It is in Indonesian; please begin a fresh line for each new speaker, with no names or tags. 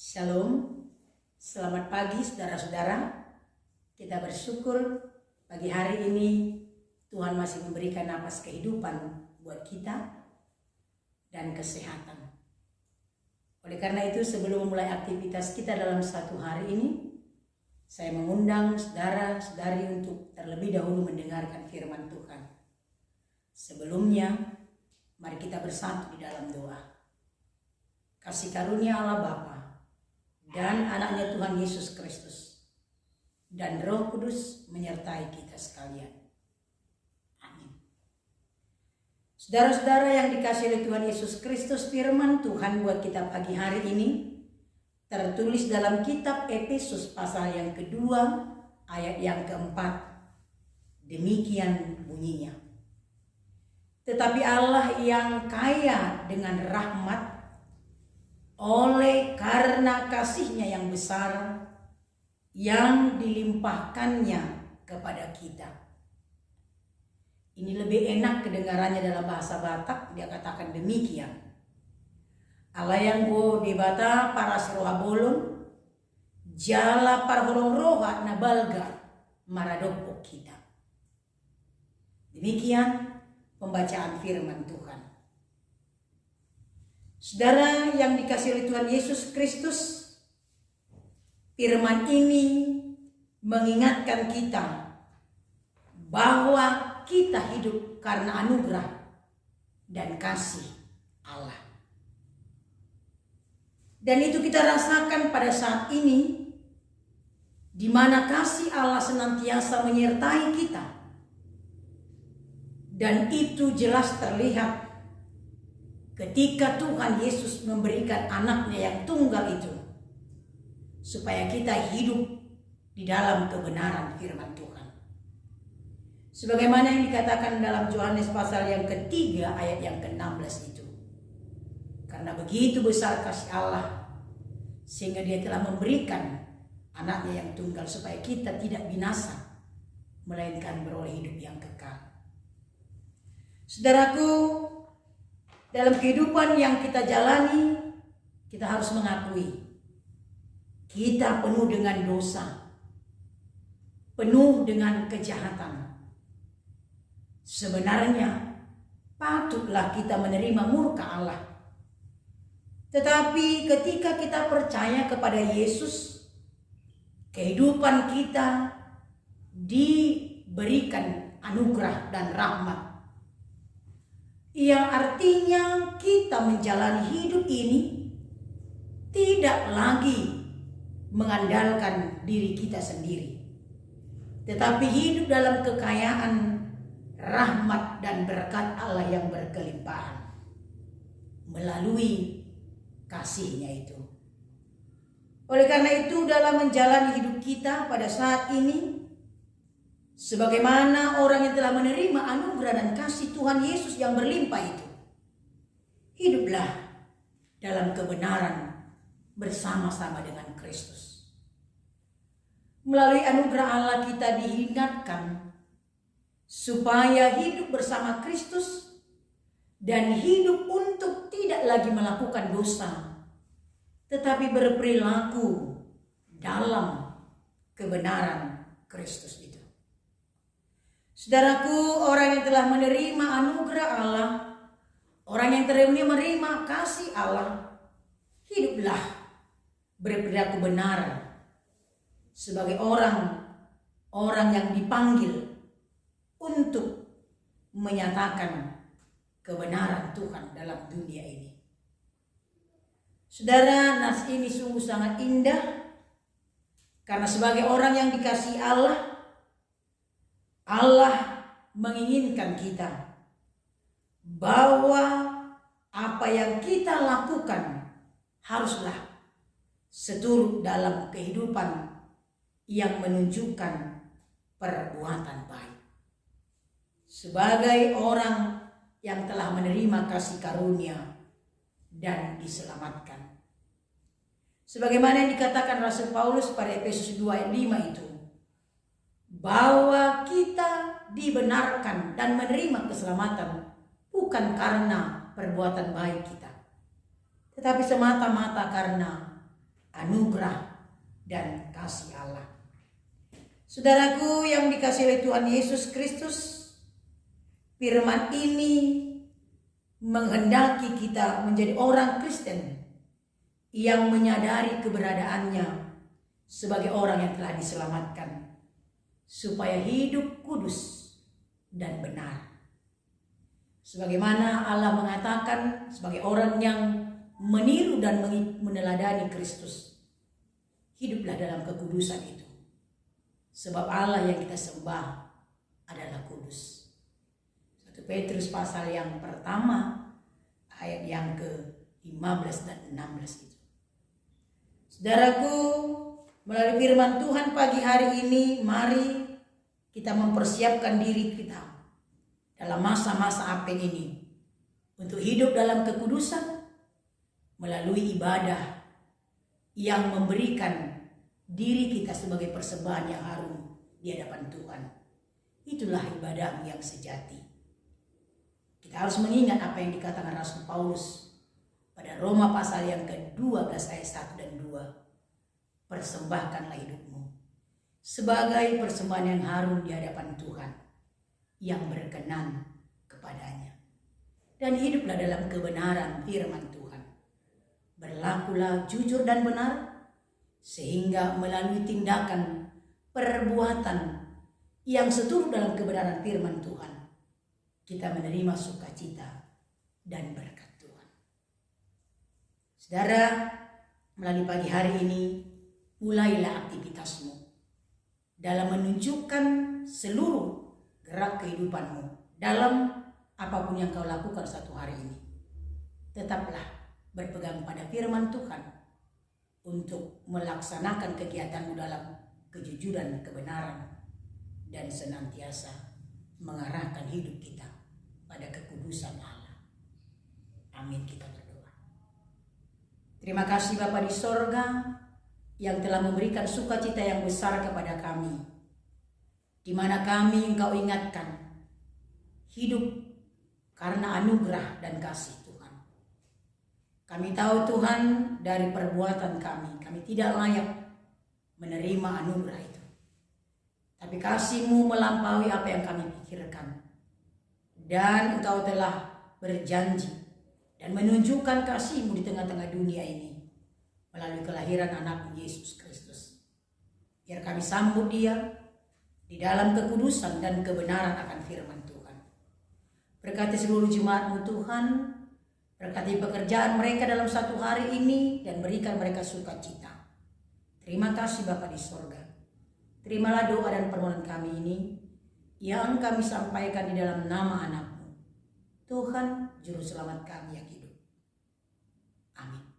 Shalom, selamat pagi saudara-saudara. Kita bersyukur pagi hari ini Tuhan masih memberikan napas kehidupan buat kita dan kesehatan. Oleh karena itu, sebelum memulai aktivitas kita dalam satu hari ini, saya mengundang saudara-saudari untuk terlebih dahulu mendengarkan firman Tuhan. Sebelumnya, mari kita bersatu di dalam doa. Kasih karunia Allah Bapa dan anaknya Tuhan Yesus Kristus dan Roh Kudus menyertai kita sekalian. Amin. Saudara-saudara yang dikasihi oleh Tuhan Yesus Kristus, firman Tuhan buat kita pagi hari ini tertulis dalam kitab Efesus pasal yang kedua ayat yang keempat. Demikian bunyinya. Tetapi Allah yang kaya dengan rahmat oleh karena kasih-Nya yang besar yang dilimpahkannya kepada kita. Ini lebih enak kedengarannya dalam bahasa Batak, dia katakan demikian. Allah yang go debata para seroha bolon, jala para holong roha nabalga maradopok kita. Demikian pembacaan firman Tuhan. Saudara yang dikasihi oleh Tuhan Yesus Kristus, firman ini mengingatkan kita bahwa kita hidup karena anugerah dan kasih Allah. Dan itu kita rasakan pada saat ini, di mana kasih Allah senantiasa menyertai kita. Dan itu jelas terlihat ketika Tuhan Yesus memberikan anaknya yang tunggal itu, supaya kita hidup di dalam kebenaran firman Tuhan. Sebagaimana yang dikatakan dalam Yohanes pasal yang ketiga ayat yang ke-16 itu. Karena begitu besar kasih Allah, sehingga Dia telah memberikan anaknya yang tunggal supaya kita tidak binasa, melainkan beroleh hidup yang kekal. Saudaraku, dalam kehidupan yang kita jalani, kita harus mengakui kita penuh dengan dosa, penuh dengan kejahatan. Sebenarnya patutlah kita menerima murka Allah. Tetapi ketika kita percaya kepada Yesus, kehidupan kita diberikan anugerah dan rahmat, yang artinya kita menjalani hidup ini tidak lagi mengandalkan diri kita sendiri, tetapi hidup dalam kekayaan rahmat dan berkat Allah yang berkelimpahan melalui kasih-Nya itu. Oleh karena itu, dalam menjalani hidup kita pada saat ini, sebagaimana orang yang telah menerima anugerah dan kasih Tuhan Yesus yang berlimpah itu, hiduplah dalam kebenaran bersama-sama dengan Kristus. Melalui anugerah Allah kita diingatkan supaya hidup bersama Kristus dan hidup untuk tidak lagi melakukan dosa, tetapi berperilaku dalam kebenaran Kristus itu. Saudaraku, orang yang telah menerima anugerah Allah, orang yang telah menerima kasih Allah, hiduplah berperilaku benar sebagai orang yang dipanggil untuk menyatakan kebenaran Tuhan dalam dunia ini. Saudara, nas ini sungguh sangat indah, karena sebagai orang yang dikasihi Allah, Allah menginginkan kita bahwa apa yang kita lakukan haruslah seturut dalam kehidupan yang menunjukkan perbuatan baik. Sebagai orang yang telah menerima kasih karunia dan diselamatkan. Sebagaimana yang dikatakan Rasul Paulus pada Efesus 2 ayat 5 itu, bahwa kita dibenarkan dan menerima keselamatan bukan karena perbuatan baik kita, tetapi semata-mata karena anugerah dan kasih Allah. Saudaraku yang dikasihi oleh Tuhan Yesus Kristus, firman ini menghendaki kita menjadi orang Kristen yang menyadari keberadaannya sebagai orang yang telah diselamatkan, supaya hidup kudus dan benar. Sebagaimana Allah mengatakan sebagai orang yang meniru dan meneladani Kristus, hiduplah dalam kekudusan itu. Sebab Allah yang kita sembah adalah kudus. 1 Petrus pasal yang pertama ayat yang ke-15 dan 16 itu. Saudaraku, melalui firman Tuhan pagi hari ini, mari kita mempersiapkan diri kita dalam masa-masa Advent ini untuk hidup dalam kekudusan melalui ibadah yang memberikan diri kita sebagai persembahan yang harum di hadapan Tuhan. Itulah ibadah yang sejati. Kita harus mengingat apa yang dikatakan Rasul Paulus pada Roma pasal yang ke-12 ayat 1 dan 2. Persembahkanlah hidupmu sebagai persembahan yang harum di hadapan Tuhan, yang berkenan kepadanya. Dan hiduplah dalam kebenaran firman Tuhan. Berlakulah jujur dan benar, sehingga melalui tindakan perbuatan yang seturut dalam kebenaran firman Tuhan, kita menerima sukacita dan berkat Tuhan. Saudara, melalui pagi hari ini, mulailah aktivitasmu dalam menunjukkan seluruh gerak kehidupanmu dalam apapun yang kau lakukan satu hari ini. Tetaplah berpegang pada firman Tuhan untuk melaksanakan kegiatanmu dalam kejujuran, kebenaran, dan senantiasa mengarahkan hidup kita pada kekudusan Allah. Amin, kita berdoa. Terima kasih Bapa di sorga yang telah memberikan sukacita yang besar kepada kami, di mana kami Engkau ingatkan hidup karena anugerah dan kasih Tuhan. Kami tahu Tuhan, dari perbuatan kami tidak layak menerima anugerah itu. Tapi kasih-Mu melampaui apa yang kami pikirkan. Dan Engkau telah berjanji dan menunjukkan kasih-Mu di tengah-tengah dunia ini melalui kelahiran anak-Mu Yesus Kristus. Biar kami sambut Dia di dalam kekudusan dan kebenaran akan firman Tuhan. Berkati seluruh jemaat-Mu Tuhan, berkati pekerjaan mereka dalam satu hari ini dan berikan mereka sukacita. Terima kasih Bapa di sorga. Terimalah doa dan permohonan kami ini yang kami sampaikan di dalam nama anak-Mu, Tuhan Juru Selamat kami yang hidup. Amin.